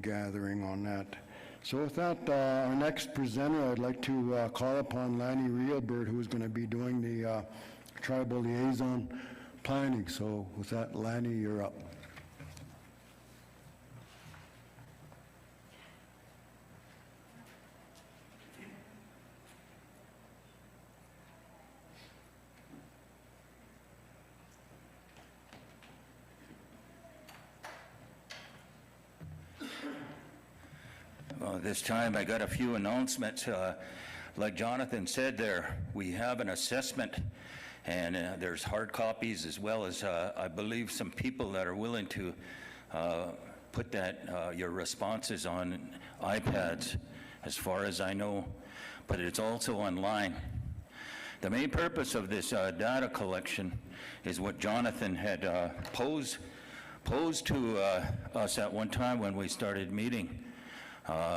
gathering on that. So with that, our next presenter, I'd like to call upon Lanny Rielbert, who is going to be doing the tribal liaison planning. So with that, Lanny, you're up. This time I got a few announcements. Like Jonathan said there, we have an assessment, and there's hard copies as well as I believe some people that are willing to put that your responses on iPads, as far as I know, but it's also online. The main purpose of this data collection is what Jonathan had posed to us at one time when we started meeting.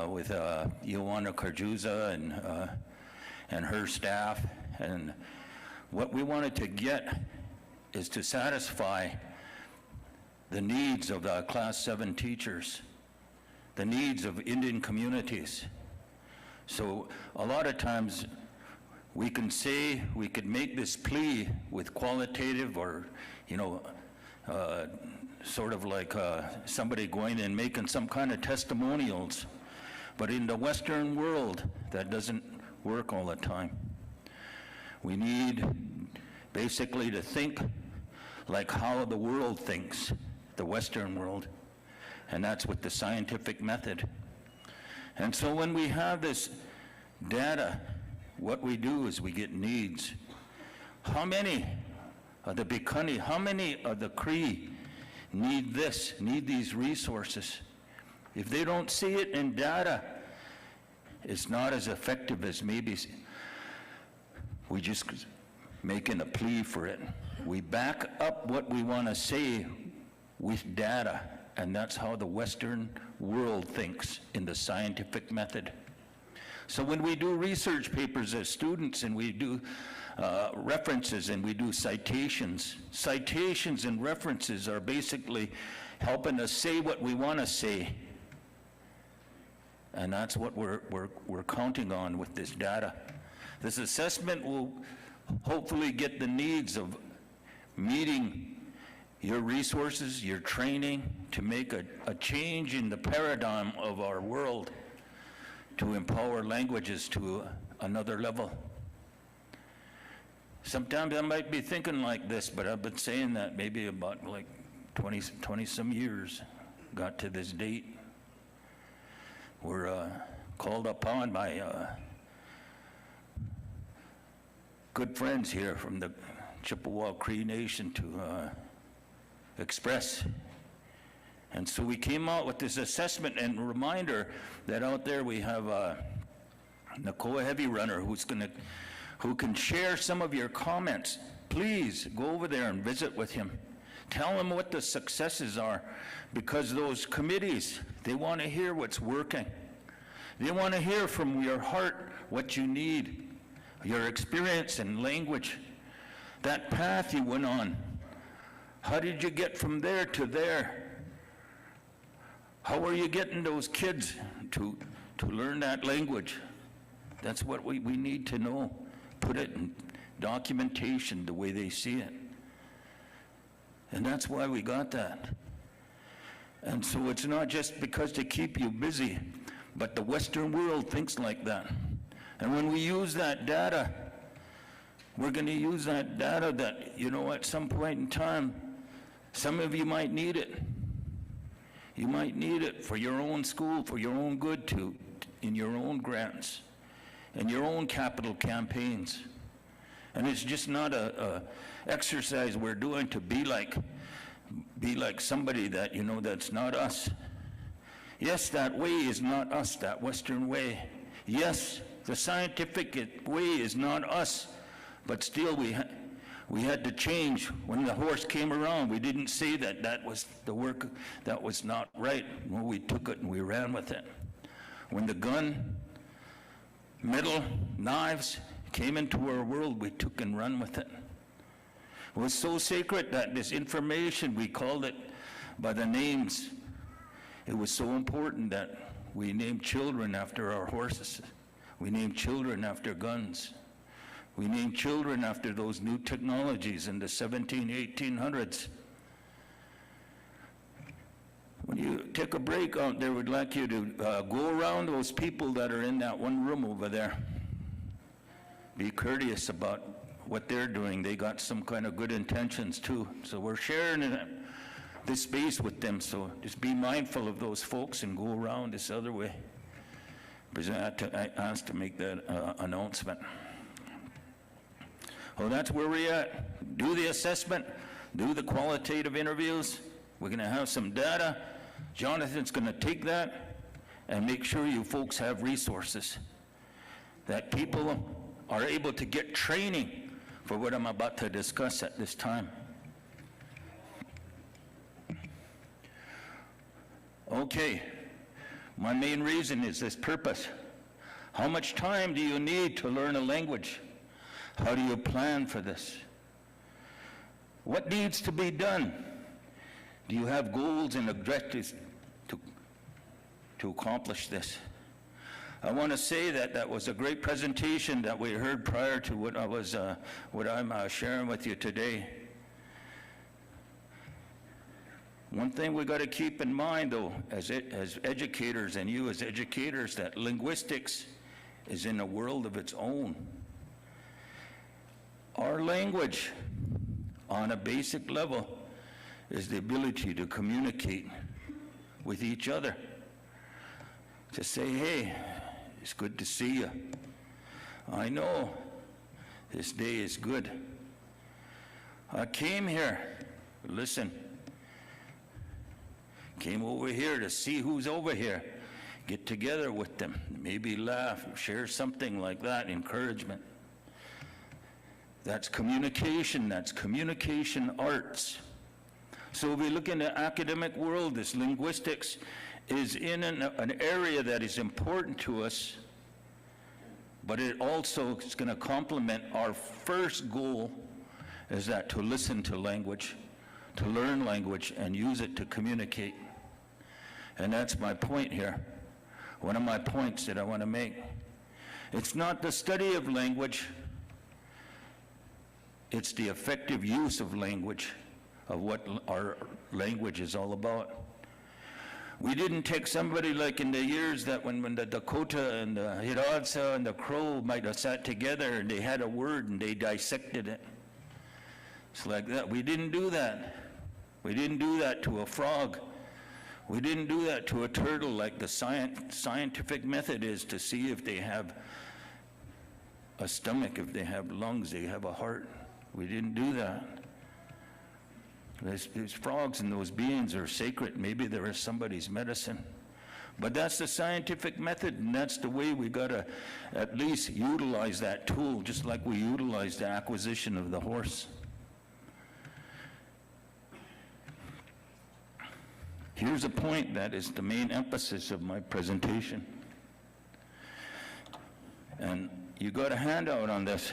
With Ioana Carjuza and her staff, and what we wanted to get is to satisfy the needs of the Class 7 teachers, the needs of Indian communities. So a lot of times we can say, we could make this plea with qualitative or, you know, sort of like somebody going and making some kind of testimonials. But in the Western world, that doesn't work all the time. We need basically to think like how the world thinks, the Western world, and that's with the scientific method. And so when we have this data, what we do is we get needs. How many of the Bikini, how many of the Cree need this, need these resources? If they don't see it in data, it's not as effective as maybe we just making a plea for it. We back up what we want to say with data, and that's how the Western world thinks in the scientific method. So when we do research papers as students and we do references and we do citations and references are basically helping us say what we want to say. And that's what we're counting on with this data. This assessment will hopefully get the needs of meeting your resources, your training, to make a change in the paradigm of our world, to empower languages to another level. Sometimes I might be thinking like this, but I've been saying that maybe about like 20 some years, got to this date. We're called upon by good friends here from the Chippewa Cree Nation to express. And so we came out with this assessment and reminder that out there we have Nakoa Heavy Runner who can share some of your comments. Please go over there and visit with him. Tell him what the successes are, because those committees, they want to hear what's working. They want to hear from your heart what you need, your experience and language, that path you went on. How did you get from there to there? How are you getting those kids to learn that language? That's what we need to know. Put it in documentation the way they see it. And that's why we got that. And so it's not just because to keep you busy, but the Western world thinks like that. And when we use that data, we're going to use that data that, you know, at some point in time, some of you might need it. You might need it for your own school, for your own good, in your own grants, and your own capital campaigns. And it's just not a exercise we're doing to be like somebody that, you know, that's not us. Yes, that way is not us, that Western way. Yes, the scientific way is not us, but still we had to change. When the horse came around, we didn't say that was the work that was not right. Well, we took it and we ran with it. When the gun, metal, knives came into our world, we took and run with it. It was so sacred that this information, we called it by the names. It was so important that we named children after our horses. We named children after guns. We named children after those new technologies in the 1800s. When you take a break out there, we'd like you to go around those people that are in that one room over there. Be courteous about what they're doing. They got some kind of good intentions too. So we're sharing this space with them, so just be mindful of those folks and go around this other way. I asked to make that announcement. Well, that's where we're at. Do the assessment, do the qualitative interviews. We're going to have some data. Jonathan's going to take that and make sure you folks have resources, that people are able to get training for what I'm about to discuss at this time. Okay, my main reason is this purpose. How much time do you need to learn a language? How do you plan for this? What needs to be done? Do you have goals and objectives to accomplish this? I want to say that that was a great presentation that we heard prior to what I'm sharing with you today. One thing we got to keep in mind, though, as educators and you as educators, that linguistics is in a world of its own. Our language, on a basic level, is the ability to communicate with each other. To say, hey, it's good to see you. I know this day is good. I came here, listen, came over here to see who's over here, get together with them, maybe laugh, share something like that, encouragement. That's communication arts. So if we look in the academic world, this linguistics is in an area that is important to us, but it also is going to complement our first goal, is that to listen to language, to learn language, and use it to communicate. And that's my point here. One of my points that I want to make. It's not the study of language, it's the effective use of language, of what our language is all about. We didn't take somebody like in the years that when the Dakota and the Hidatsa and the Crow might have sat together and they had a word and they dissected it. It's like that. We didn't do that. We didn't do that to a frog. We didn't do that to a turtle like the scientific method is to see if they have a stomach, if they have lungs, they have a heart. We didn't do that. These frogs and those beings are sacred. Maybe there is somebody's medicine. But that's the scientific method, and that's the way we got to at least utilize that tool, just like we utilize the acquisition of the horse. Here's a point that is the main emphasis of my presentation. And you got a handout on this.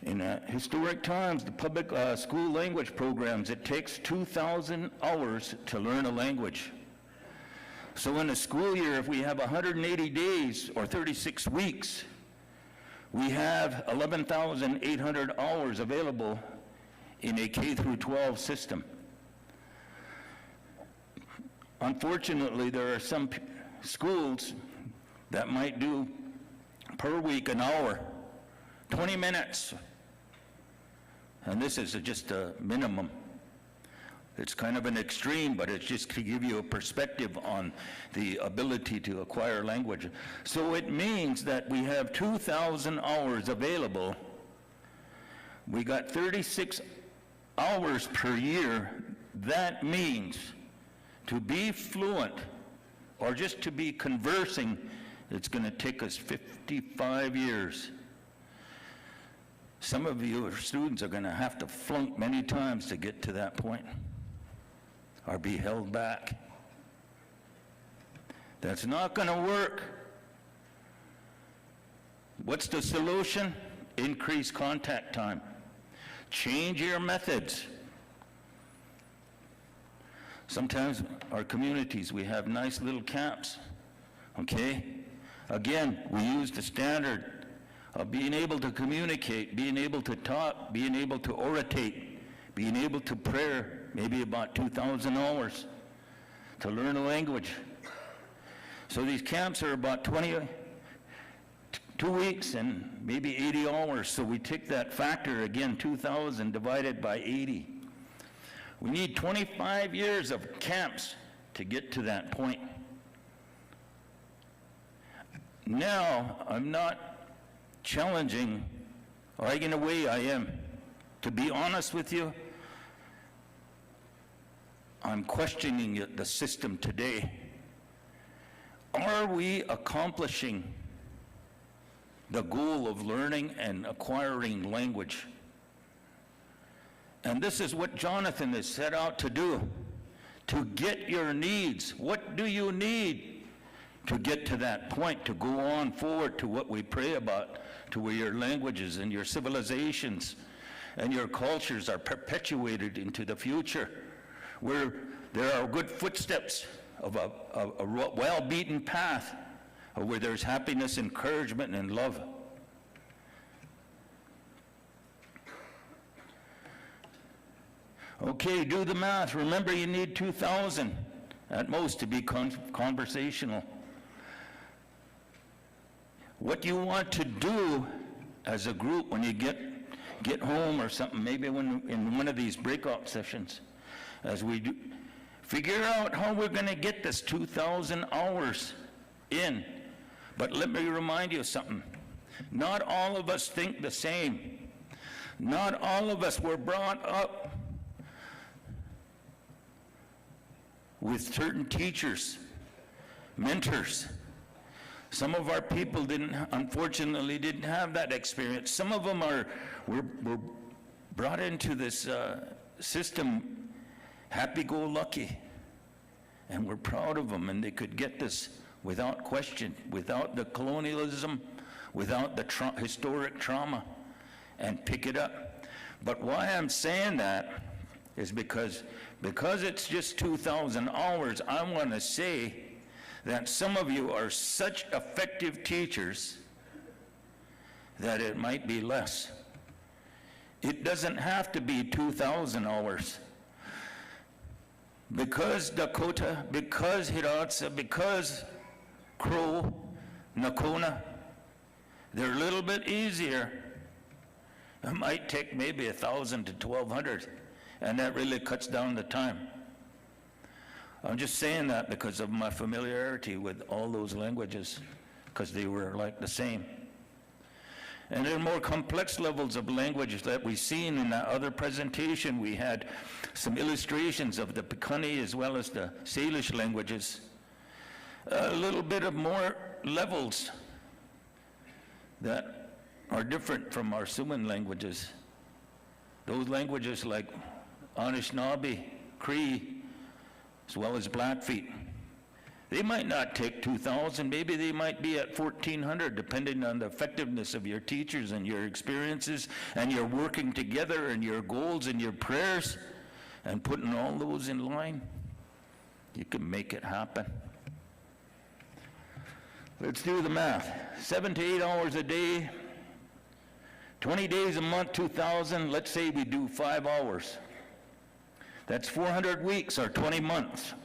In historic times, the public school language programs, it takes 2,000 hours to learn a language. So in a school year, if we have 180 days or 36 weeks, we have 11,800 hours available in a K through 12 system. Unfortunately, there are some schools that might do per week an hour, 20 minutes. And this is just a minimum. It's kind of an extreme, but it's just to give you a perspective on the ability to acquire language. So it means that we have 2,000 hours available. We got 36 hours per year. That means to be fluent or just to be conversing, it's going to take us 55 years. Some of you students are going to have to flunk many times to get to that point or be held back. That's not going to work. What's the solution? Increase contact time. Change your methods. Sometimes our communities, we have nice little camps, okay? Again, we use the standard of being able to communicate, being able to talk, being able to oratate, being able to pray, maybe about 2,000 hours to learn a language. So these camps are about 2 weeks and maybe 80 hours. So we take that factor again, 2,000 divided by 80. We need 25 years of camps to get to that point. Now, I'm not challenging, or in a way I am. To be honest with you, I'm questioning the system today. Are we accomplishing the goal of learning and acquiring language? And this is what Jonathan has set out to do, to get your needs. What do you need to get to that point, to go on forward to what we pray about, to where your languages and your civilizations and your cultures are perpetuated into the future, where there are good footsteps of a well-beaten path, where there's happiness, encouragement, and love. Okay, do the math. Remember, you need 2,000 at most to be conversational. What you want to do as a group when you get home or something, maybe when in one of these breakout sessions, as we do, figure out how we're going to get this 2,000 hours in. But let me remind you of something. Not all of us think the same. Not all of us were brought up with certain teachers, mentors. Some of our people unfortunately didn't have that experience. Some of them were brought into this system happy-go-lucky, and we're proud of them, and they could get this without question, without the colonialism, without the historic trauma, and pick it up. But why I'm saying that is because it's just 2,000 hours, I want to say that some of you are such effective teachers that it might be less. It doesn't have to be 2,000 hours. Because Dakota, because Hidatsa, because Crow, Nakona, they're a little bit easier. It might take maybe 1,000 to 1,200, and that really cuts down the time. I'm just saying that because of my familiarity with all those languages, because they were like the same. And there are more complex levels of languages that we've seen in that other presentation. We had some illustrations of the Piikani as well as the Salish languages. A little bit of more levels that are different from our Suman languages. Those languages like Anishinaabe, Cree, as well as Blackfeet. They might not take 2,000, maybe they might be at 1,400, depending on the effectiveness of your teachers and your experiences and your working together and your goals and your prayers and putting all those in line. You can make it happen. Let's do the math. 7 to 8 hours a day, 20 days a month, 2,000. Let's say we do 5 hours. That's 400 weeks or 20 months.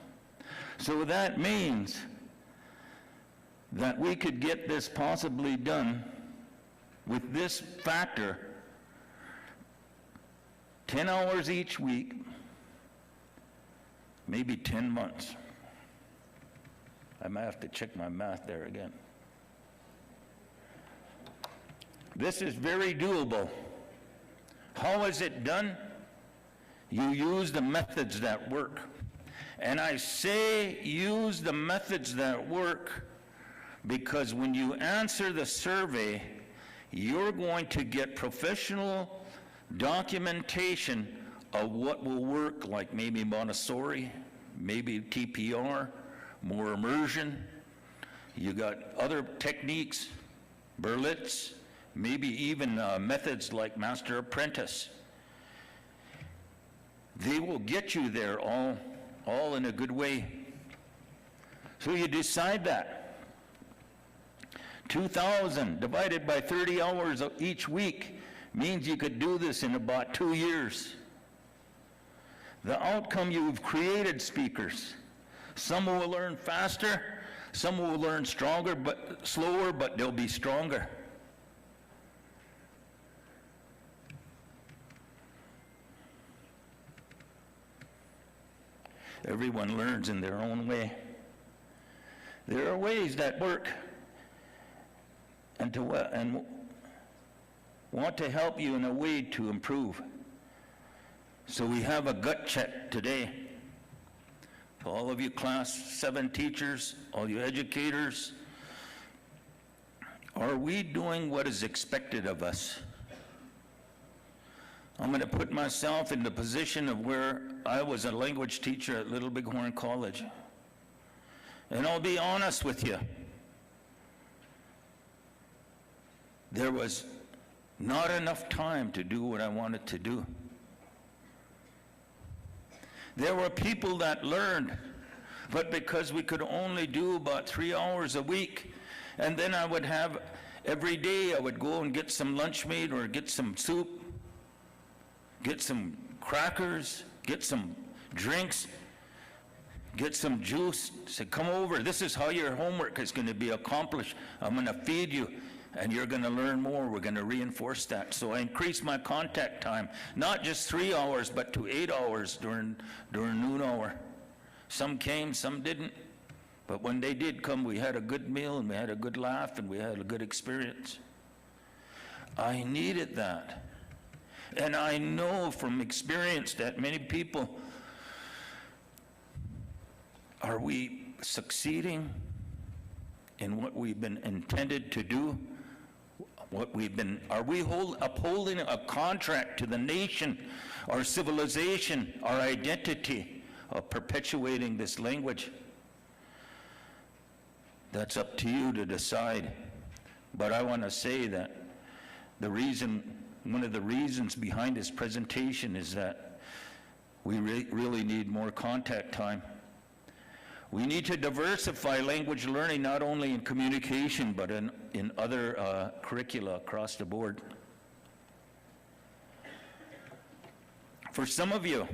So that means that we could get this possibly done with this factor, 10 hours each week, maybe 10 months. I might have to check my math there again. This is very doable. How is it done? You use the methods that work. And I say use the methods that work because when you answer the survey, you're going to get professional documentation of what will work, like maybe Montessori, maybe TPR, more immersion. You got other techniques, Berlitz, maybe even methods like Master Apprentice. They will get you there all all in a good way. So you decide that. 2,000 divided by 30 hours each week means you could do this in about 2 years. The outcome, you've created speakers. Some will learn faster, some will learn stronger, but slower, but they'll be stronger. Everyone learns in their own way. There are ways that work and want to help you in a way to improve. So we have a gut check today. All of you Class 7 teachers, all you educators, are we doing what is expected of us? I'm going to put myself in the position of where I was a language teacher at Little Bighorn College. And I'll be honest with you. There was not enough time to do what I wanted to do. There were people that learned, but because we could only do about 3 hours a week, and then I would have, every day I would go and get some lunch meat or get some soup, get some crackers, get some drinks, get some juice, say, come over, this is how your homework is going to be accomplished. I'm going to feed you, and you're going to learn more. We're going to reinforce that. So I increased my contact time, not just 3 hours, but to 8 hours during noon hour. Some came, some didn't. But when they did come, we had a good meal, and we had a good laugh, and we had a good experience. I needed that. And I know from experience that many people, are we succeeding in what we've been intended to do? Are we upholding a contract to the nation, our civilization, our identity of perpetuating this language? That's up to you to decide. But I want to say that one of the reasons behind this presentation is that we really need more contact time. We need to diversify language learning, not only in communication, but in other curricula across the board. For some of you,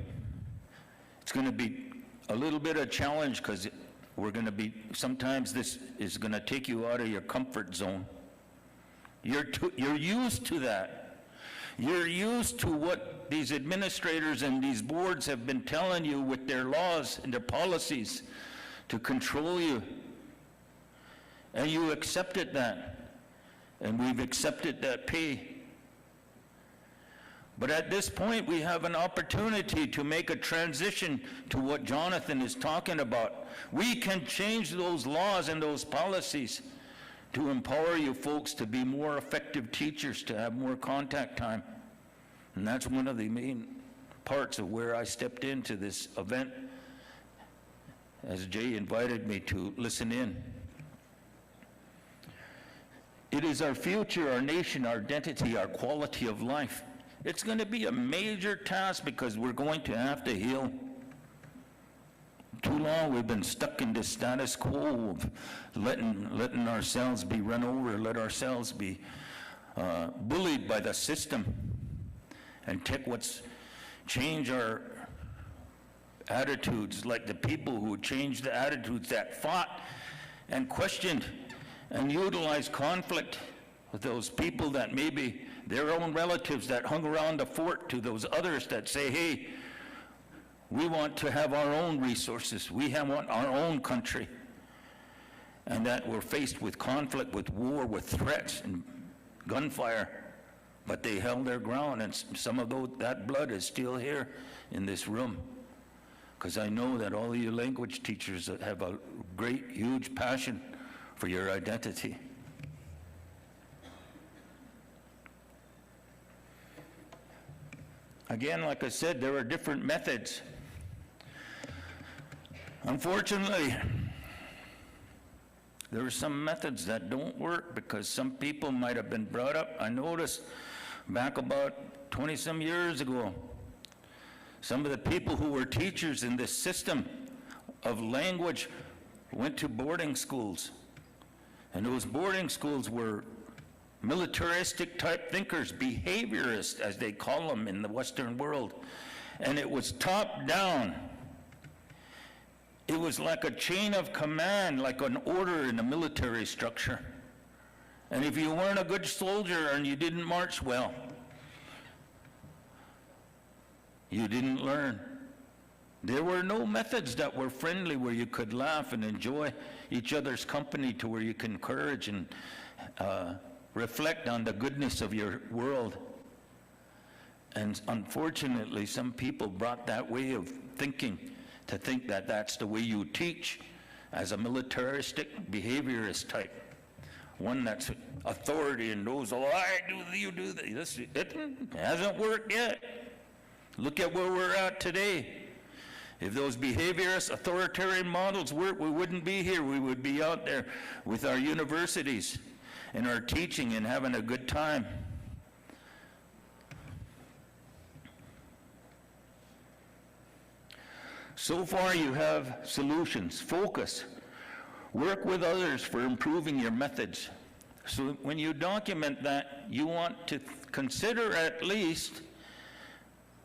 it's going to be a little bit of a challenge because sometimes this is going to take you out of your comfort zone. You're used to that. You're used to what these administrators and these boards have been telling you with their laws and their policies to control you. And you accepted that. And we've accepted that pay. But at this point, we have an opportunity to make a transition to what Jonathan is talking about. We can change those laws and those policies to empower you folks to be more effective teachers, to have more contact time. And that's one of the main parts of where I stepped into this event, as Jay invited me to listen in. It is our future, our nation, our identity, our quality of life. It's going to be a major task because we're going to have to heal. Too long we've been stuck in this status quo of letting ourselves be run over, let ourselves be bullied by the system, and change our attitudes, like the people who changed the attitudes that fought and questioned and utilized conflict with those people that maybe their own relatives that hung around the fort to those others that say, hey, we want to have our own resources. We want our own country. And that we're faced with conflict, with war, with threats and gunfire. But they held their ground, and some of that blood is still here in this room. Because I know that all of you language teachers have a great, huge passion for your identity. Again, like I said, there are different methods. Unfortunately, there are some methods that don't work because some people might have been brought up. I noticed back about 20-some years ago, some of the people who were teachers in this system of language went to boarding schools. And those boarding schools were militaristic type thinkers, behaviorists, as they call them in the Western world. And it was top down. It was like a chain of command, like an order in a military structure. And if you weren't a good soldier and you didn't march well, you didn't learn. There were no methods that were friendly where you could laugh and enjoy each other's company, to where you can encourage and reflect on the goodness of your world. And unfortunately, some people brought that way of thinking to think that that's the way you teach, as a militaristic behaviorist type. One that's authority and knows, oh, you do this. It hasn't worked yet. Look at where we're at today. If those behaviorist authoritarian models work, we wouldn't be here. We would be out there with our universities and our teaching and having a good time. So far you have solutions. Focus. Work with others for improving your methods. So when you document that, you want to consider at least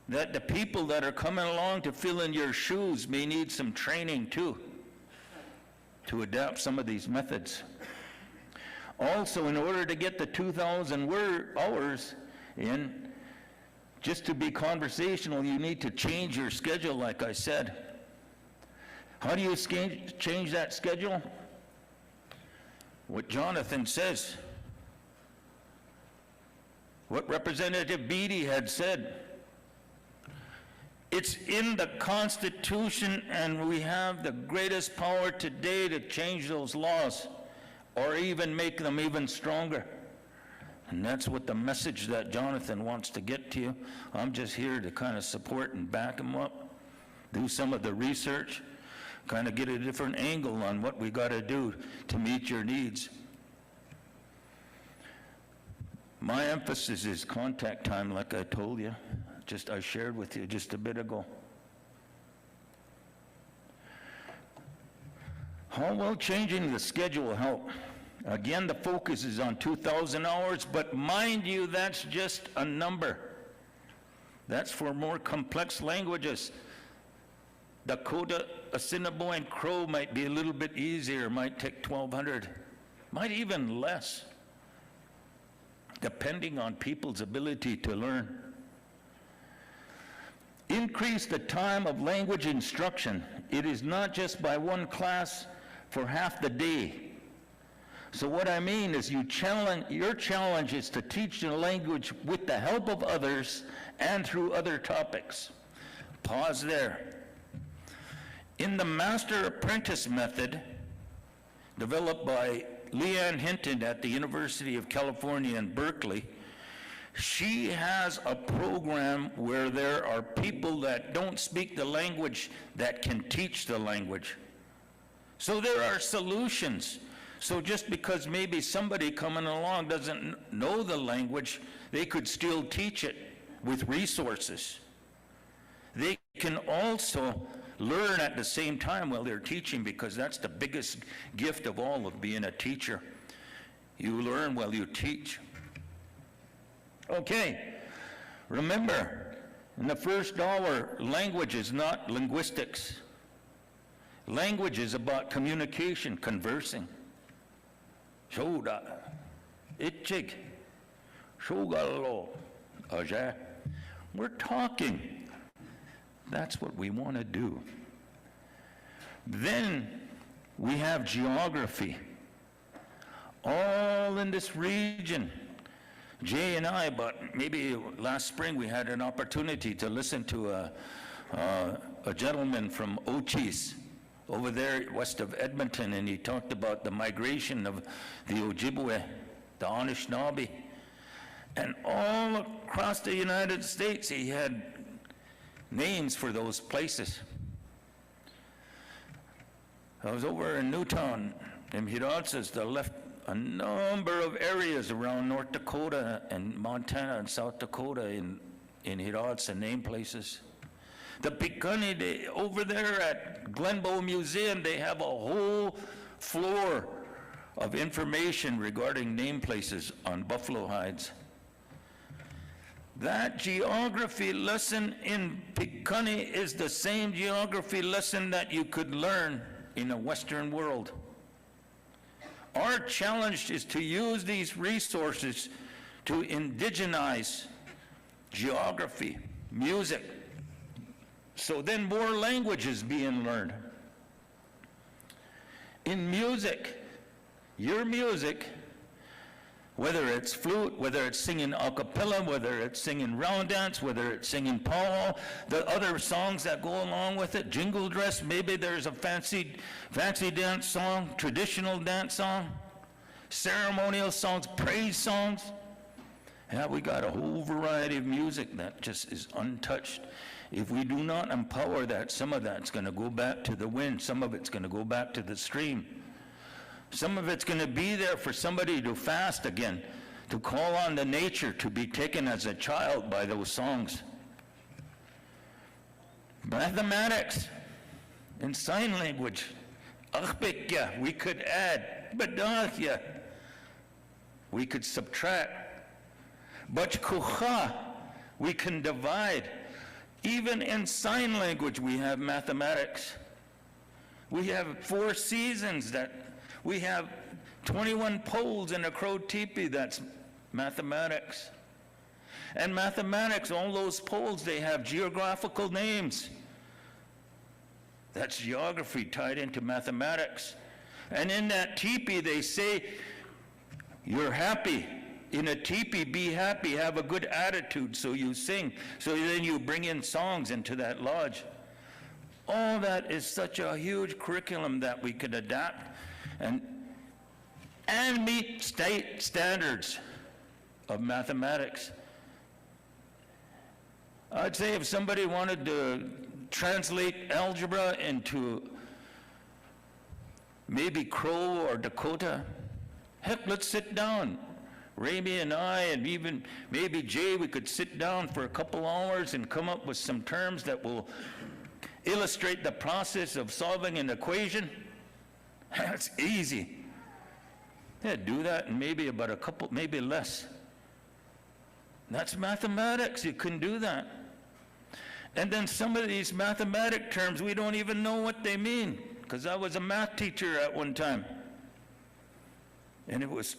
that the people that are coming along to fill in your shoes may need some training too, to adapt some of these methods. Also, in order to get the 2,000 hours in, just to be conversational, you need to change your schedule, like I said. How do you change that schedule? What Jonathan says, what Representative Beatty had said. It's in the Constitution, and we have the greatest power today to change those laws, or even make them even stronger. And that's what the message that Jonathan wants to get to you. I'm just here to kind of support and back him up, do some of the research, kind of get a different angle on what we got to do to meet your needs. My emphasis is contact time, like I told you. I shared with you just a bit ago. How will changing the schedule help? Again, the focus is on 2,000 hours, but mind you, that's just a number. That's for more complex languages. Dakota, Assiniboine, Crow might be a little bit easier, might take 1,200, might even less, depending on people's ability to learn. Increase the time of language instruction. It is not just by one class for half the day. So what I mean is your challenge is to teach the language with the help of others and through other topics. Pause there. In the Master Apprentice method, developed by Leanne Hinton at the University of California in Berkeley, she has a program where there are people that don't speak the language that can teach the language. So there are solutions. So just because maybe somebody coming along doesn't know the language, they could still teach it with resources. They can also learn at the same time while they're teaching, because that's the biggest gift of all of being a teacher. You learn while you teach. Okay, remember, in the first hour, language is not linguistics. Language is about communication, conversing. Shoda, itchig, shogalo, aja. We're talking. That's what we want to do. Then we have geography. All in this region. Jay and I, but maybe last spring we had an opportunity to listen to a gentleman from Ochis over there west of Edmonton, and he talked about the migration of the Ojibwe, the Anishinaabe, and all across the United States he had names for those places. I was over in Newtown, and Hiratsas, they left a number of areas around North Dakota and Montana and South Dakota in Hiratsa name places. The Piikani, over there at Glenbow Museum, they have a whole floor of information regarding name places on buffalo hides. That geography lesson in Piikani is the same geography lesson that you could learn in a Western world. Our challenge is to use these resources to indigenize geography, music, so then more language is being learned. In music, your music, whether it's flute, whether it's singing a cappella, whether it's singing round dance, whether it's singing powwow, the other songs that go along with it, jingle dress, maybe there's a fancy dance song, traditional dance song, ceremonial songs, praise songs. Yeah, we got a whole variety of music that just is untouched. If we do not empower that, some of that's going to go back to the wind, some of it's going to go back to the stream. Some of it's going to be there for somebody to fast again, to call on the nature, to be taken as a child by those songs. Mathematics and sign language. Achbekya, we could add. Badahya, we could subtract. Bachkucha, we can divide. Even in sign language, we have mathematics. We have 4 seasons that we have 21 poles in a crow teepee, that's mathematics. And mathematics, all those poles, they have geographical names. That's geography tied into mathematics. And in that teepee, they say, you're happy. In a teepee, be happy, have a good attitude, so you sing. So then you bring in songs into that lodge. All that is such a huge curriculum that we could adapt and meet state standards of mathematics. I'd say if somebody wanted to translate algebra into maybe Crow or Dakota, heck, let's sit down. Ramey and I, and even maybe Jay, we could sit down for a couple hours and come up with some terms that will illustrate the process of solving an equation. That's easy. Yeah, do that in maybe about a couple, maybe less. That's mathematics, you can do that. And then some of these mathematic terms, we don't even know what they mean, because I was a math teacher at one time. And it was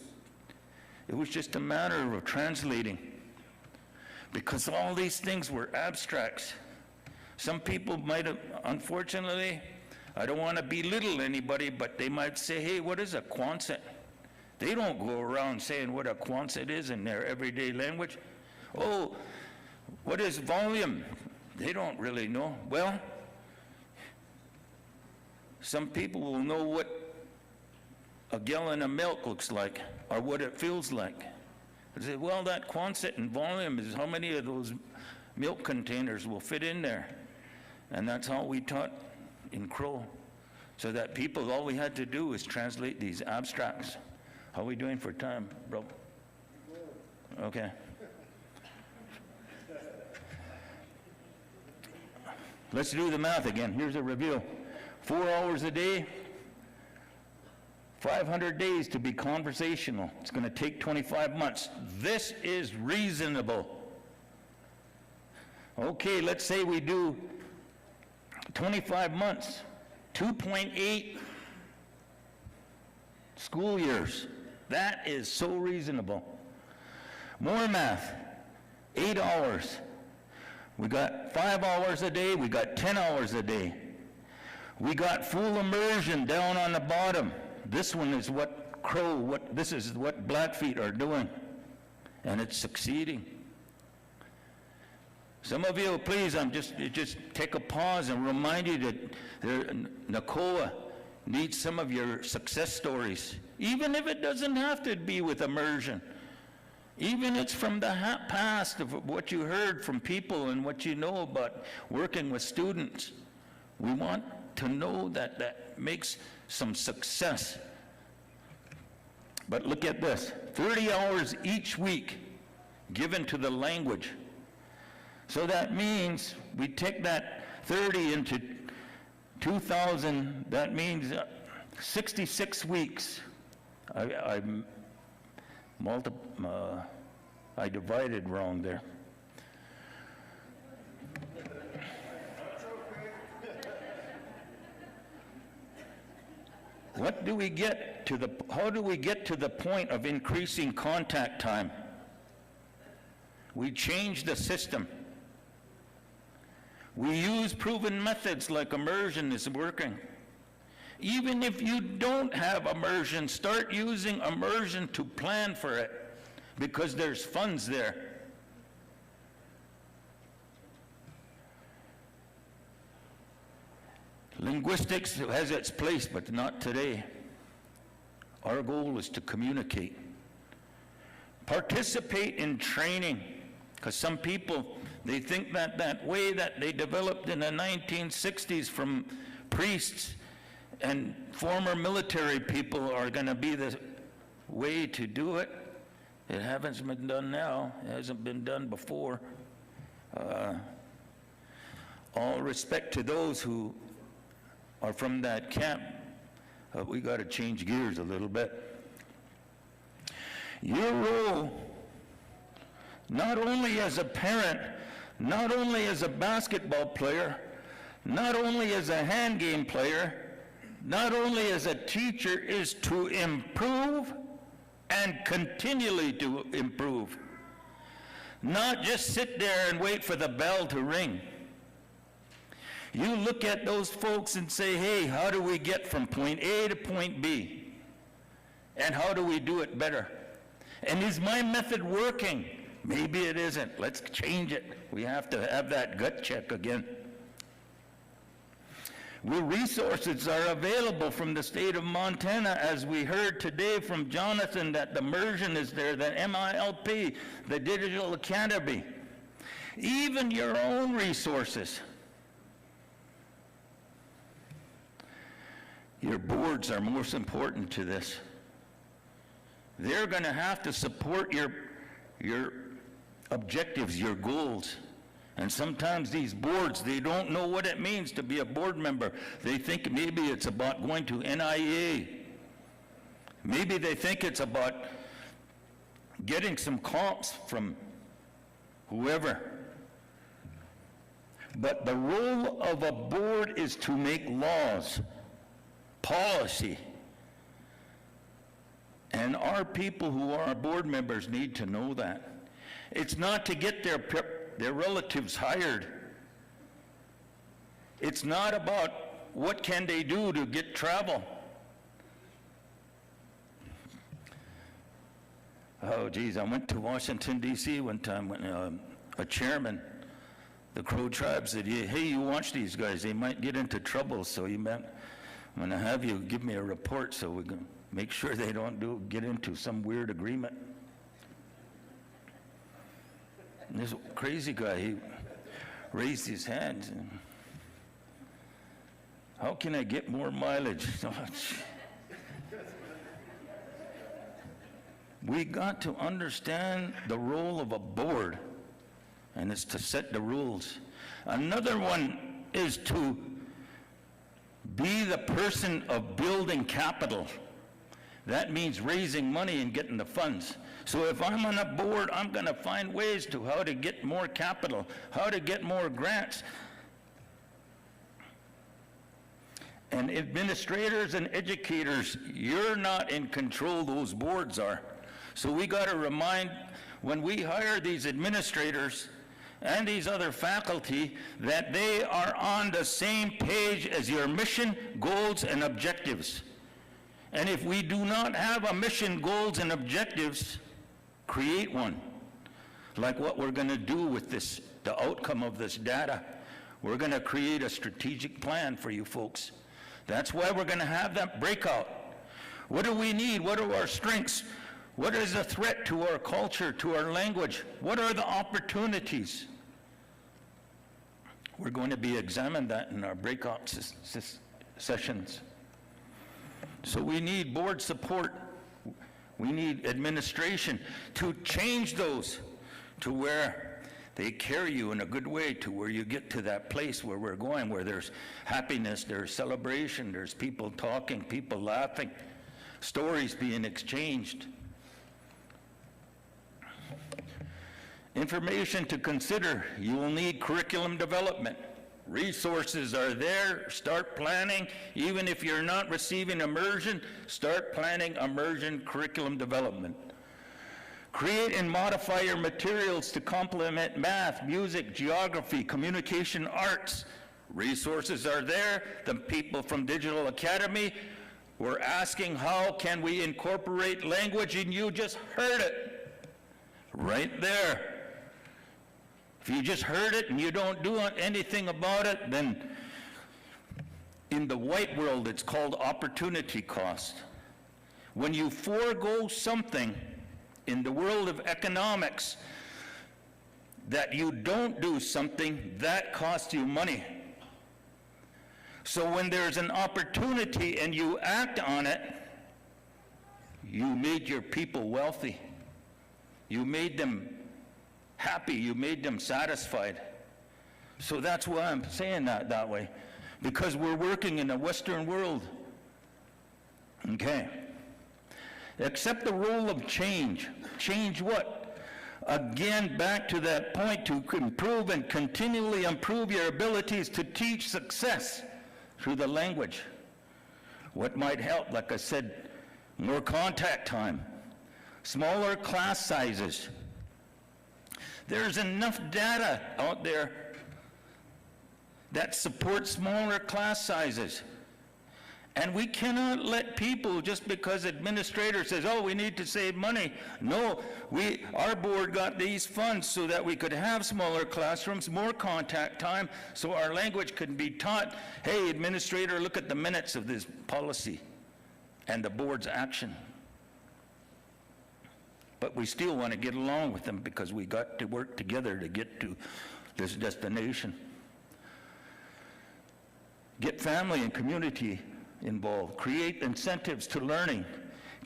just a matter of translating, because all these things were abstracts. Some people might have, unfortunately, I don't want to belittle anybody, but they might say, hey, what is a Quonset? They don't go around saying what a Quonset is in their everyday language. Oh, what is volume? They don't really know. Well, some people will know what a gallon of milk looks like, or what it feels like. They say, well, that Quonset and volume is how many of those milk containers will fit in there. And that's how we taught in Crow. So that people, all we had to do was translate these abstracts. How are we doing for time, bro? Okay. Let's do the math again. Here's a review. 4 hours a day, 500 days to be conversational. It's going to take 25 months. This is reasonable. Okay, let's say we do 25 months, 2.8 school years. That is so reasonable. More math, 8 hours. We got 5 hours a day, we got 10 hours a day. We got full immersion down on the bottom. This one is what Crow, this is what Blackfeet are doing, and it's succeeding. Some of you, please, just take a pause and remind you that Nakoa needs some of your success stories, even if it doesn't have to be with immersion. Even it's from the past of what you heard from people and what you know about working with students. We want to know that that makes some success. But look at this, 30 hours each week given to the language. So that means we take that 30 into 2,000, that means 66 weeks. I divided wrong there. What do we get to the, how do we get to the point of increasing contact time? We change the system. We use proven methods like immersion is working. Even if you don't have immersion, start using immersion to plan for it, because there's funds there. Linguistics has its place, but not today. Our goal is to communicate. Participate in training, because some people, they think that that way that they developed in the 1960s from priests and former military people are going to be the way to do it. It hasn't been done now. It hasn't been done before. All respect to those who are from that camp. We got to change gears a little bit. Your role, not only as a parent, not only as a basketball player, not only as a hand game player, not only as a teacher, is to improve and continually to improve. Not just sit there and wait for the bell to ring. You look at those folks and say, hey, how do we get from point A to point B? And how do we do it better? And is my method working? Maybe it isn't. Let's change it. We have to have that gut check again. Well, resources are available from the state of Montana, as we heard today from Jonathan, that the immersion is there, the MILP, the Digital Academy, even your own resources. Your boards are most important to this. They're going to have to support your objectives, your goals. And sometimes these boards, they don't know what it means to be a board member. They think maybe it's about going to NIA. Maybe they think it's about getting some comps from whoever. But the role of a board is to make laws, policy. And our people who are board members need to know that. It's not to get their relatives hired. It's not about what can they do to get travel. Oh, geez, I went to Washington, D.C. one time when a chairman, the Crow tribe, said, hey, you watch these guys, they might get into trouble, so I'm going to have you give me a report so we can make sure they don't get into some weird agreement. And this crazy guy, he raised his hands. And, how can I get more mileage? We got to understand the role of a board, and it's to set the rules. Another one is to be the person of building capital. That means raising money and getting the funds. So if I'm on a board, I'm going to find ways to how to get more capital, how to get more grants. And administrators and educators, you're not in control, those boards are. So we got to remind, when we hire these administrators and these other faculty, that they are on the same page as your mission, goals, and objectives. And if we do not have a mission, goals, and objectives, create one. Like what we're going to do with this, the outcome of this data. We're going to create a strategic plan for you folks. That's why we're going to have that breakout. What do we need? What are our strengths? What is a threat to our culture, to our language? What are the opportunities? We're going to be examining that in our breakout sessions. So we need board support. We need administration to change those to where They carry you in a good way to where you get to that place where we're going, where there's happiness, there's celebration, there's people talking, people laughing, stories being exchanged. Information to consider. You will need curriculum development. Resources are there. Start planning. Even if you're not receiving immersion, start planning immersion curriculum development. Create and modify your materials to complement math, music, geography, communication, arts. Resources are there. The people from Digital Academy were asking, how can we incorporate language? And you just heard it right there. If you just heard it and you don't do anything about it, then in the white world it's called opportunity cost. When you forego something in the world of economics, that you don't do something, that costs you money. So when there's an opportunity and you act on it, you made your people wealthy. You made them happy, you made them satisfied. So that's why I'm saying that way, because we're working in a Western world. Okay. Accept the role of change. Change what? Again, back to that point, to improve and continually improve your abilities to teach success through the language. What might help? Like I said, more contact time, smaller class sizes. There's enough data out there that supports smaller class sizes. And we cannot let people, just because administrator says, oh, we need to save money. No, our board got these funds so that we could have smaller classrooms, more contact time, so our language can be taught. Hey, administrator, look at the minutes of this policy and the board's action. But we still want to get along with them because we got to work together to get to this destination. Get family and community involved. Create incentives to learning.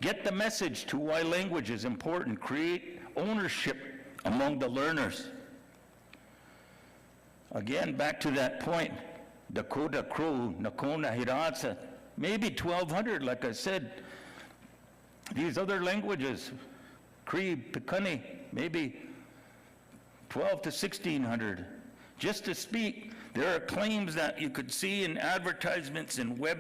Get the message to why language is important. Create ownership among the learners. Again, back to that point, Dakota Crow, Nakona Hiratsa, maybe 1,200, like I said. These other languages, Cree, Piikani, maybe 12 to 1,600, just to speak. There are claims that you could see in advertisements and web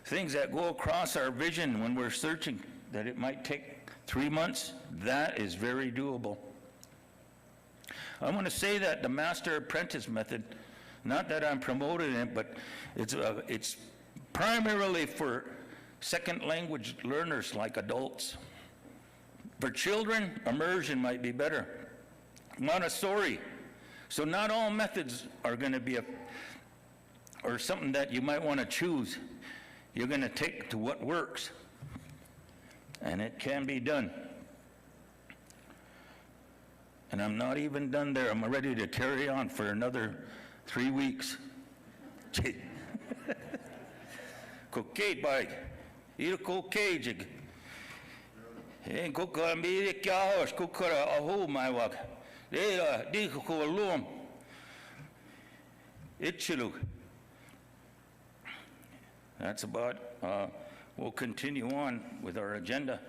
things that go across our vision when we're searching, that it might take 3 months. That is very doable. I want to say that the master apprentice method, not that I'm promoting it, but it's primarily for second language learners like adults. For children, immersion might be better. Montessori. So not all methods are going to be or something that you might want to choose. You're going to take to what works. And it can be done. And I'm not even done there. I'm ready to carry on for another 3 weeks. Kokei bag. Ira kokei jig. En kokara mi kia hours kokara aho mai wak. Di ko lom. Itchilu. That's about, we'll continue on with our agenda.